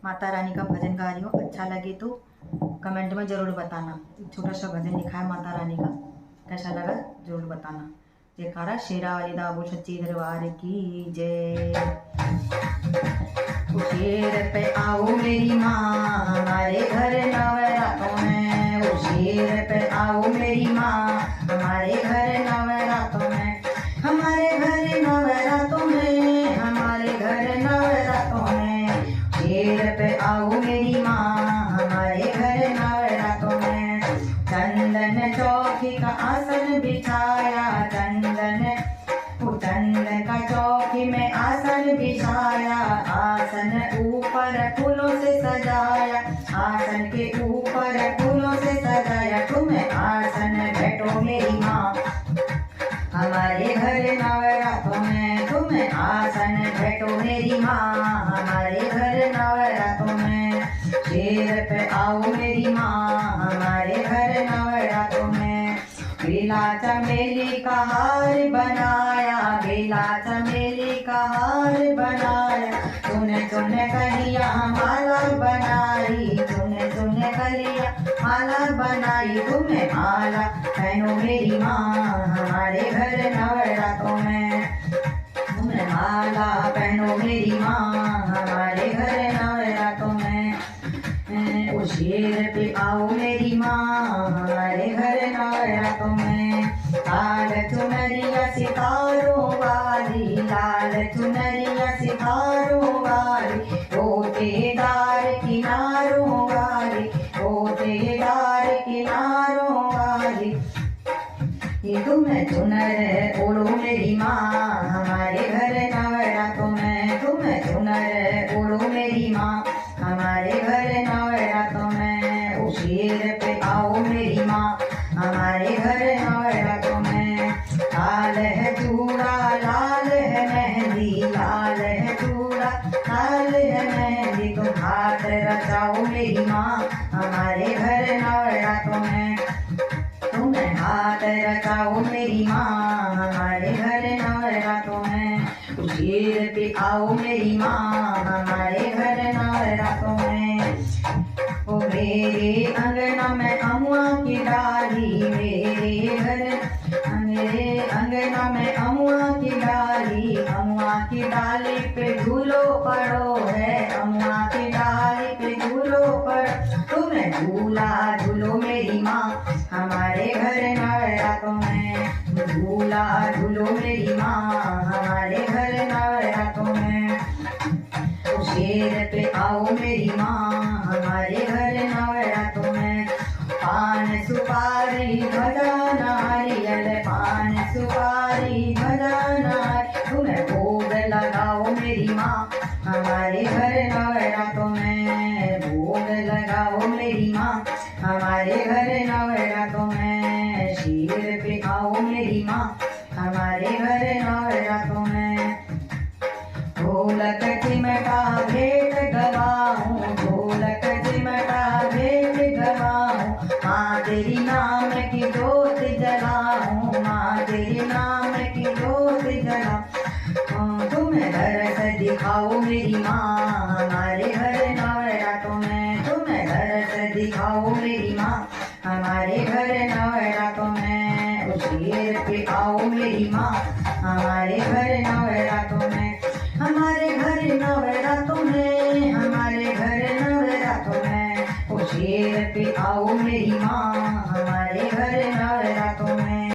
माता रानी का भजन गा रही हूँ। अच्छा लगे तो कमेंट में ज़रूर बताना। एक छोटा सा भजन लिखा है माता रानी का, कैसा लगा ज़रूर बताना। जयकारा शेरा वाली दाबो सच्ची दरबार की जय। शेर पे आओ मेरी माँ हमारे घर नवरातों में, ओ शेर पे आओ मेरी माँ हमारे घर नवरातों में, हमारे घर नवरातों में, हमारे घर नवरातों में। शेर पे आओ मेरी माँ हमारे घर नवरातों में। चंदन चौकी का आसन बिछाया, चंदन का चौकी में आसन बिछाया, आसन ऊपर फूलों से सजाया, आसन के ऊपर फूलों से सजाया। तुम्हें आसन बैठो मेरी माँ हमारे घर नवरातों में, तुम्हें आसन बैठो मेरी माँ हमारे घर नवरातों में। शेर पे आओ मेरी माँ हमारे घर नवरातों में। बेला चमेली का हार बनाया, बेला चमेली का हार बनाया, तूने तूने कलिया माला बनाई, तूने तूने कलिया माला बनाई। तुम्हें माला पहनो मेरी माँ हमारे घर नवरातों में, तुम्हें माला पहनो मेरी माँ हमारे घर नवरातों में। ओ शेर पे आओ मेरी माँ हमारे घर नवरातों में। लाल चुनरिया सितारों वाली, लाल चुनरिया सितारों वाली, गोटेदार किनारों वाली, गोटेदार किनारों वाली। ये तुम्हें चुनर ओढ़ो मेरी माँ हमारे घर नवरातों में, तुम्हें चुनर ओढ़ो मेरी माँ हमारे घर नवरातों में। ओ शेर पे आओ मेरी माँ हमारे घर नवरातों में। लाल है चूड़ा लाल है मेहंदी, लाल है चूड़ा लाल है मेहंदी, तुम हाथ रचाओ मेरी माँ हमारे घर नवरातों में, तुम्हें हाथ रचाओ मेरी माँ हमारे घर नवरातों में। शेर पे आओ मेरी माँ हमारे घर नवरातों में। ओ मेरे अंगना में अमुआ की डाली, मेरे अंगना में अमुआ की डाली, अमुआ की डाली पे झूलो पड़ो है, अमुआ की डाली पे झूलो पड़ो। तुम्हें झूला झूलो मेरी माँ हमारे घर नवरातों में, झूला झूलो मेरी माँ हमारे घर नवरातों में। तो शेर पे आओ मेरी माँ हमारे घर नवरातों में। पान सुपारी ध्वजा नारियल, पान सुपारी ध्वजा नारियल, तुम्हें भोग लगाओ मेरी माँ हमारे घर नवरातों में, भोग लगाओ मेरी माँ हमारे घर नवरातों में। शेर पे आओ मेरी माँ हमारे घर नवरातों में। ढोलक चिमटा भेंट गवाऊं, ढोलक चिमटा भेंट गवाऊं, माँ तेरी नाम की जोत जलाऊं, माँ तेरी नाम की जोत जलाऊं। तुम्हें दरस दिखाओ मेरी माँ हमारे घर नवरातों में, तुम्हें दरस दिखाओ मेरी माँ हमारे घर नवरातों में। उस शेर पे आओ मेरी माँ हमारे घर नवरातों में, हमारे घर नवरातों में, हमारे घर नवरातों में। ओ शेर पे आओ मेरी माँ